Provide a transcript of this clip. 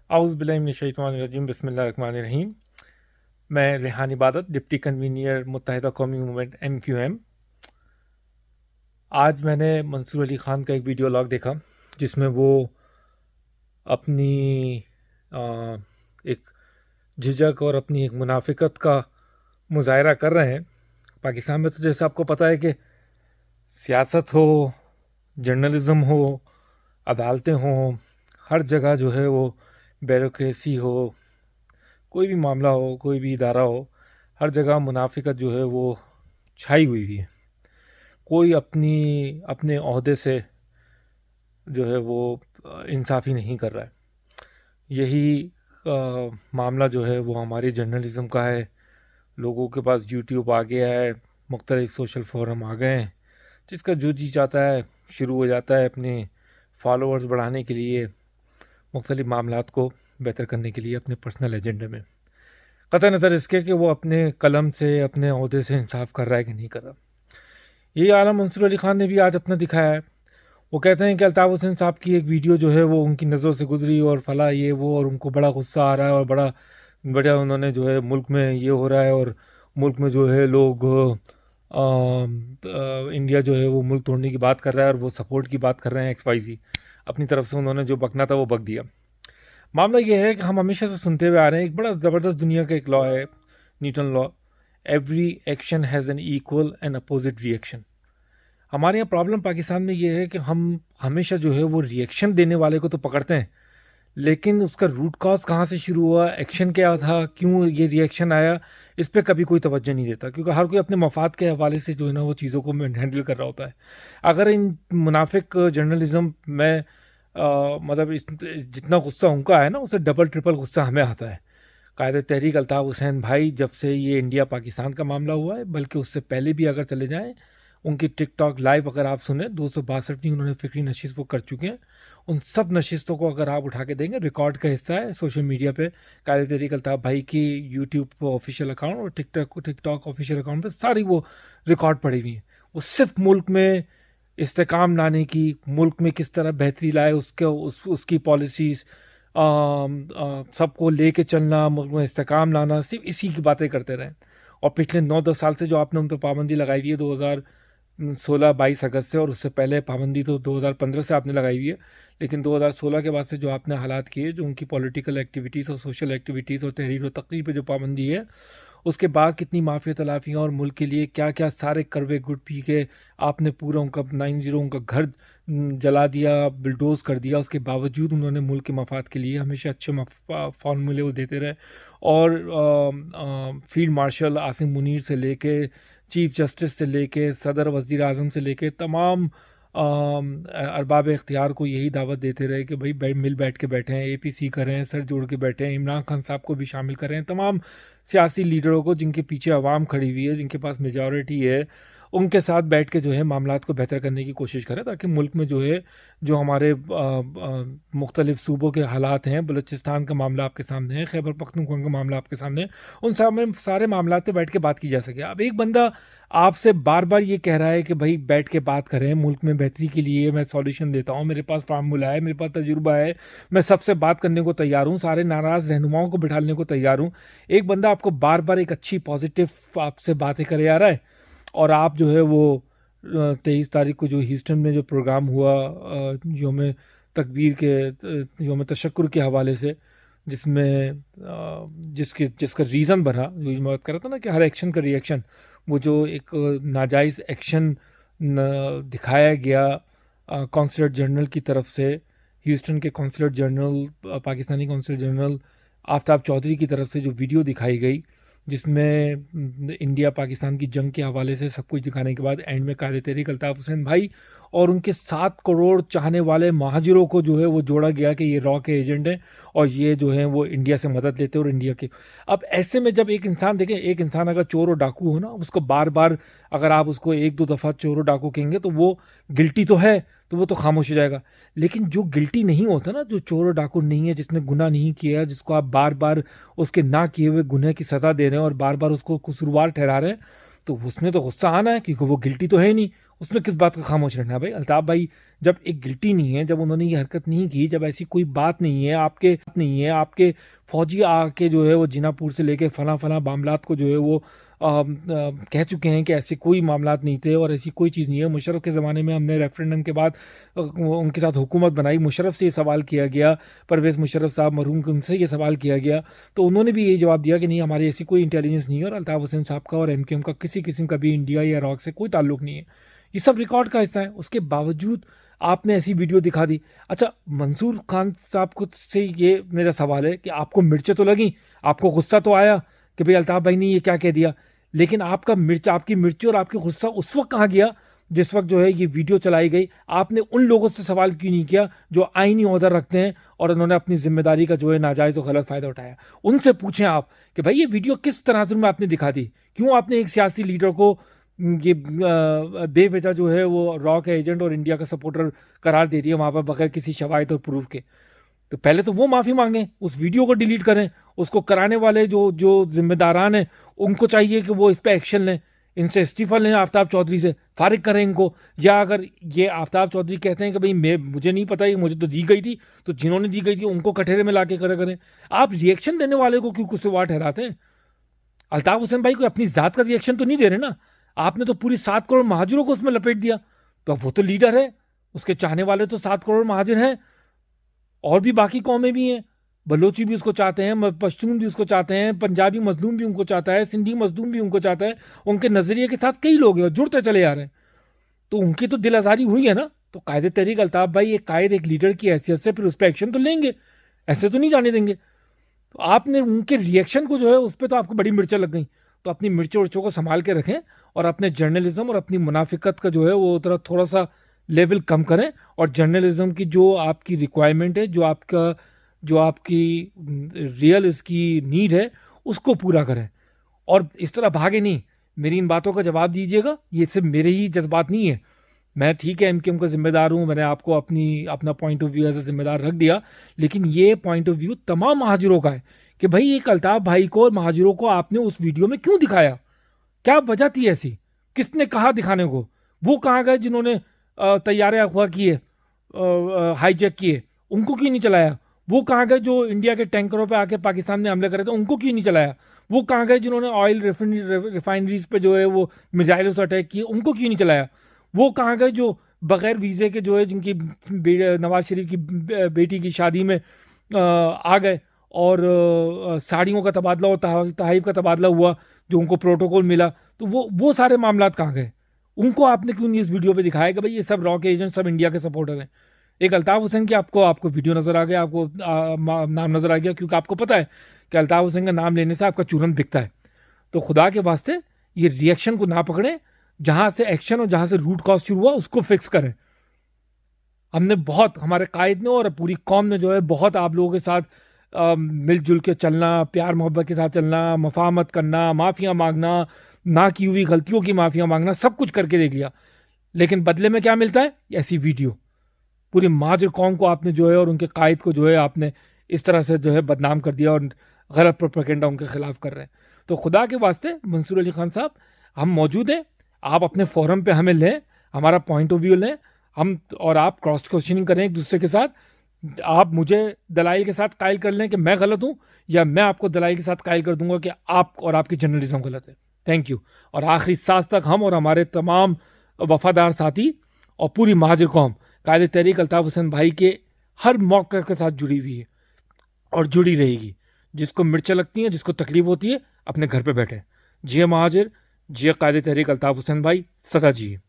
आउज़ बिल्लाहि मिनश्शैतानिर्रजीम बिस्मिल्लाहिर्रहमानिर्रहीम। मैं रेहान इबादत, डिप्टी कन्वीनियर मुत्तहिदा कौमी मूवमेंट MQM। आज मैंने मंसूर अली ख़ान का एक वीडियो लॉग देखा जिसमें वो अपनी आ, एक झिझक और अपनी एक मुनाफिकत का मुज़ाहरा कर रहे हैं। पाकिस्तान में तो जैसे आपको पता है कि सियासत हो, जर्नलिज़म हो, अदालतें हों, हर जगह जो है वो ब्यूरोक्रेसी हो, कोई भी मामला हो, कोई भी इदारा हो, हर जगह मुनाफिकत जो है वो छाई हुई है। कोई अपने ओहदे से जो है वो इंसाफ़ी नहीं कर रहा है। यही मामला जो है वो हमारी जर्नलिज़म का है। लोगों के पास यूट्यूब आ गया है, मुख्तलिफ़ सोशल फोरम आ गए हैं, जिसका जो जी चाहता है शुरू हो जाता है अपने फॉलोअर्स बढ़ाने के लिए, मुख्तलिफ़ मामलात को बेहतर करने के लिए अपने पर्सनल एजेंडे में, कतई नज़र इसके कि वो अपने कलम से, अपने ओहदे से इंसाफ कर रहा है कि नहीं कर रहा। यही आलम मंसूर अली ख़ान ने भी आज अपना दिखाया है। वो कहते हैं कि अल्ताफ़ हुसैन साहब की एक वीडियो जो है वो उनकी नज़रों से गुजरी और फला ये वो, और उनको बड़ा गुस्सा आ रहा है और बड़ा बड़ा उन्होंने जो है मुल्क में ये हो रहा है और मुल्क में जो है लोग इंडिया जो है वो मुल्क तोड़ने की बात कर रहा है और वो सपोर्ट की बात कर रहे हैं XYZ। अपनी तरफ से उन्होंने जो बकना था वो बक दिया। मामला ये है कि हम हमेशा से सुनते हुए आ रहे हैं, एक बड़ा ज़बरदस्त दुनिया का एक लॉ है, Newton law. Every action has an equal and opposite reaction. हमारे यहाँ प्रॉब्लम पाकिस्तान में ये है कि हम हमेशा जो है वो रिएक्शन देने वाले को तो पकड़ते हैं, लेकिन उसका रूट कॉज कहाँ से शुरू हुआ, एक्शन क्या था, क्यों ये रिएक्शन आया, इस पर कभी कोई तवज्जो नहीं देता, क्योंकि हर कोई अपने मफाद के हवाले से जो है ना वो चीज़ों को हैंडल कर रहा होता है। अगर इन मुनाफिक जर्नलिज्म में मतलब जितना गुस्सा उनका है ना, उससे डबल ट्रिपल गुस्सा हमें आता है। कायदे तहरीक अल्ताफ़ हुसैन भाई जब से ये इंडिया पाकिस्तान का मामला हुआ है, बल्कि उससे पहले भी अगर चले जाएं, उनकी टिकटॉक लाइव अगर आप सुने, 262 उन्होंने फ़िक्री नशिस्त वो कर चुके हैं। उन सब नशिस्तों को अगर आप उठा के देंगे, रिकॉर्ड का हिस्सा है सोशल मीडिया पे। कायदे तहरीक अल्ताफ़ भाई की यूट्यूब ऑफिशियल अकाउंट और टिकटॉक ऑफिशियल अकाउंट पे सारी वो रिकॉर्ड पड़ी हुई हैं। वो सिर्फ मुल्क में इस्तेकाम लाने की, मुल्क में किस तरह बेहतरी लाए उसके उसकी पॉलिसीज़, सबको लेके चलना, मुल्क में इस्तेकाम लाना, सिर्फ इसी की बातें करते रहें। और पिछले 9-10 साल से जो आपने उन पर पाबंदी लगाई हुई है, 2016-22 अगस्त से, और उससे पहले पाबंदी तो 2015 से आपने लगाई हुई है, लेकिन 2016 के बाद से जो आपने हालात किए, जो उनकी पॉलिटिकल एक्टिविटीज़ और सोशल एक्टिविटीज़ और तहरीर और तकरीर पे जो पाबंदी है, उसके बाद कितनी माफिया तलाफियाँ और मुल्क के लिए क्या क्या सारे करवे गुड पी के आपने पूरा उनका 90 उनका घर जला दिया, बिल्डोज कर दिया। उसके बावजूद उन्होंने मुल्क के मफाद के लिए हमेशा अच्छे फार्मूले वो देते रहे। और फील्ड मार्शल आसिम मुनीर से लेके चीफ जस्टिस से लेके सदर वज़ीर आज़म से लेके तमाम अरबाब इख्तियार को यही दावत देते रहे कि भाई मिल बैठ के बैठे हैं, APC करें, सर जोड़ के बैठे हैं, इमरान खान साहब को भी शामिल करें, तमाम सियासी लीडरों को जिनके पीछे आवाम खड़ी हुई है, जिनके पास मेजॉरिटी है, उनके साथ बैठ के जो है मामलात को बेहतर करने की कोशिश करें, ताकि मुल्क में जो है जो हमारे मुख्तलिफ सूबों के हालात हैं, बलूचिस्तान का मामला आपके सामने है, खैबर पख्तूनख्वा का मामला आपके सामने है, उन सारे मामलात पे बैठ के बात की जा सके। अब एक बंदा आपसे बार बार ये कह रहा है कि भाई बैठ के बात करें, मुल्क में बेहतरी के लिए मैं सॉल्यूशन देता हूँ, मेरे पास फार्मूला है, मेरे पास तजुर्बा है, मैं सबसे बात करने को तैयार हूँ, सारे नाराज़ रहनुमाओं को बिठाने को तैयार हूँ। एक बंदा आपको बार बार एक अच्छी पॉजिटिव आपसे बातें करे आ रहा है, और आप जो है वो 23 तारीख को जो ह्यूस्टन में जो प्रोग्राम हुआ योम तकबीर के योम तशक्कुर के हवाले से, जिसमें जिसका रीज़न बना, जो मैं बात कर रहा था ना कि हर एक्शन का रिएक्शन, वो जो एक नाजायज़ एक्शन दिखाया गया कॉन्सुलेट जनरल की तरफ से, ह्यूस्टन के consulate general, Pakistani consulate general Aftab Chaudhry की तरफ से जो वीडियो दिखाई गई, जिसमें इंडिया पाकिस्तान की जंग के हवाले से सब कुछ दिखाने के बाद एंड में कायदे तहरीक अल्ताफ़ हुसैन भाई और उनके 7 करोड़ चाहने वाले महाजिरों को जो है वो जोड़ा गया कि ये रॉ के एजेंट हैं और ये जो है वो इंडिया से मदद लेते हैं और इंडिया के। अब ऐसे में जब एक इंसान देखें, एक इंसान अगर चोर और डाकू हो ना, उसको बार बार अगर आप उसको 1-2 दफ़ा चोर और डाकू कहेंगे तो वो गिल्टी तो है, तो वो तो खामोश हो जाएगा। लेकिन जो गिल्टी नहीं होता ना, जो चोर और डाकू नहीं है, जिसने गुनाह नहीं किया, जिसको आप बार बार उसके ना किए हुए गुनाह की सज़ा दे रहे हैं और बार बार उसको कसूरवार ठहरा रहे हैं, तो उसमें तो गुस्सा आना है, क्योंकि वो गिल्टी तो है ही नहीं, उसमें किस बात का खामोश रहना है भाई? अल्ताफ भाई जब एक गिल्टी नहीं है, जब उन्होंने ये हरकत नहीं की, जब ऐसी कोई बात नहीं है, आपके फौजी आके जो है वो जिनापुर से लेके फला मामलात को जो है वो कह चुके हैं कि ऐसे कोई मामलात नहीं थे और ऐसी कोई चीज़ नहीं है। मुशर्रफ के ज़माने में हमने रेफरेंडम के बाद उनके साथ हुकूमत बनाई, मुशर्रफ से ये सवाल किया गया, परवेज़ मुशर्रफ साहब मरहूम के, उनसे ये सवाल किया गया, तो उन्होंने भी यही जवाब दिया कि नहीं, हमारी ऐसी कोई इंटेलिजेंस नहीं है और अल्ताफ़ हुसैन साहब का और एमक्यूएम का किसी किस्म का भी इंडिया या इराक से कोई ताल्लुक नहीं है। ये सब रिकॉर्ड का हिस्सा है। उसके बावजूद आपने ऐसी वीडियो दिखा दी। अच्छा, मंसूर खान साहब को से ये मेरा सवाल है कि आपको मिर्चें तो लगी, आपको गुस्सा तो आया कि भाई अल्ताफ भाई ने ये क्या कह दिया, लेकिन आपकी मिर्ची और आपकी गुस्सा उस वक्त कहाँ गया जिस वक्त जो है ये वीडियो चलाई गई? आपने उन लोगों से सवाल क्यों नहीं किया जो आईनी ओहदा रखते हैं और उन्होंने अपनी जिम्मेदारी का जो है नाजायज़ और गलत फ़ायदा उठाया? उनसे पूछें आप कि भाई ये वीडियो किस तनाजुर में आपने दिखा दी, क्यों आपने एक सियासी लीडर को ये बेवजह जो है वो रॉ का एजेंट और इंडिया का सपोर्टर करार दे दिया वहाँ पर बगैर किसी शवाहिद और प्रूफ के? तो पहले तो वो माफ़ी मांगें, उस वीडियो को डिलीट करें, उसको कराने वाले जो जो जिम्मेदारान हैं उनको चाहिए कि वो इस पर एक्शन लें, इनसे इस्तीफ़ा लें, आफ्ताब चौधरी से फारिग करें इनको। या अगर ये आफ्ताब चौधरी कहते हैं कि भाई मुझे नहीं पता, ये मुझे तो दी गई थी, तो जिन्होंने दी गई थी उनको कटहरे में ला के करें। आप रिएक्शन देने वाले को क्यों कुछ ठहराते हैं? अल्ताफ हुसैन भाई कोई अपनी ज़ात का रिएक्शन तो नहीं दे रहे ना, आपने तो पूरी 7 करोड़ महाजिरों को उसमें लपेट दिया। तो अब वो तो लीडर है, उसके चाहने वाले तो 7 करोड़ महाजिर हैं, और भी बाकी कौमें भी हैं, बलोची भी उसको चाहते हैं, पश्तून भी उसको चाहते हैं, पंजाबी मजलूम भी उनको चाहता है, सिंधी मजलूम भी उनको चाहता है। उनके नज़रिए के साथ कई लोग हैं और जुड़ते चले जा रहे हैं, तो उनकी तो दिल आज़ारी हुई है ना। तो कायदे तहरीक अल्ताफ भाई एक कायद, एक लीडर की हैसियत से फिर उस पर एक्शन तो लेंगे, ऐसे तो नहीं जाने देंगे। तो आपने उनके रिएक्शन को जो है उस पर तो आपको बड़ी मिर्चें लग गई। तो अपनी मिर्चों उर्चों को संभाल के रखें और अपने जर्नलिज्म और अपनी मुनाफिकत का जो है वो थोड़ा सा लेवल कम करें, और जर्नलिज्म की जो आपकी रिक्वायरमेंट है, जो आपकी रियल इसकी नीड है, उसको पूरा करें और इस तरह भागे नहीं। मेरी इन बातों का जवाब दीजिएगा, ये सिर्फ मेरे ही जज्बात नहीं है। मैं ठीक है एमक्यूएम का जिम्मेदार हूँ, मैंने आपको अपना point of view as a जिम्मेदार रख दिया, लेकिन ये पॉइंट ऑफ व्यू तमाम महाजिरों का है कि भाई एक अल्ताफ भाई को और महाजिरों को आपने उस वीडियो में क्यों दिखाया? क्या वजह थी ऐसी? किसने कहा दिखाने को? वो कहाँ गए जिन्होंने तैयारे अगवा किए, हाईजैक किए, उनको क्यों नहीं चलाया? वो कहाँ गए जो इंडिया के टैंकरों पे आके पाकिस्तान में हमले करे थे, उनको क्यों नहीं चलाया? वो कहाँ गए जिन्होंने ऑयल रिफाइनरीज पे जो है वो मिसाइलों से अटैक किए, उनको क्यों नहीं चलाया? वो कहाँ गए जो बगैर वीज़े के जो है जिनकी नवाज शरीफ की बेटी की शादी में आ गए और साड़ियों का तबादला और तहाइफ का तबादला हुआ, जो उनको प्रोटोकॉल मिला, तो वो सारे मामलात कहाँ गए? उनको आपने क्यों नहीं इस वीडियो पे दिखाया कि भाई ये सब रॉ के एजेंट, सब इंडिया के सपोर्टर हैं? एक अल्ताफ हुसैन की आपको वीडियो नज़र आ गया, आपको नाम नज़र आ गया, क्योंकि आपको पता है कि अल्ताफ हुसैन का नाम लेने से आपका चूरन बिकता है। तो खुदा के वास्ते ये रिएक्शन को ना पकड़ें, जहाँ से एक्शन और जहाँ से रूट कॉज शुरू हुआ उसको फिक्स करें। हमने बहुत, हमारे कायद ने और पूरी कौम ने जो है बहुत आप लोगों के साथ मिलजुल के चलना, प्यार मोहब्बत के साथ चलना, मफाहमत करना, माफ़ियाँ मांगना, ना की हुई गलतियों की माफ़ियाँ मांगना, सब कुछ करके देख लिया, लेकिन बदले में क्या मिलता है? ऐसी वीडियो। पूरी माजर कौम को आपने जो है और उनके कायद को जो है आपने इस तरह से जो है बदनाम कर दिया और गलत प्रोपेगेंडा उनके खिलाफ कर रहे हैं। तो खुदा के वास्ते मंसूर अली खान साहब, हम मौजूद हैं, आप अपने फोरम पे हमें लें, हमारा पॉइंट ऑफ व्यू लें, हम और आप क्रॉस क्वेश्चनिंग करें एक दूसरे के साथ। आप मुझे दलाइल के साथ कायल कर लें कि मैं गलत हूँ, या मैं आपको दलाइल के साथ कायल कर दूंगा कि आप और आपकी जर्नलिज्म गलत है। Thank you. और आखिरी सांस तक हम और हमारे तमाम वफादार साथी और पूरी महाजिर कौम कायदे तहरीक अल्ताफ हुसैन भाई के हर मौके के साथ जुड़ी हुई है और जुड़ी रहेगी। जिसको मिर्चें लगती हैं, जिसको तकलीफ होती है, अपने घर पे बैठे। जिए महाजिर, जिए कायदे तहरीक अल्ताफ हुसैन भाई, सदा जिए।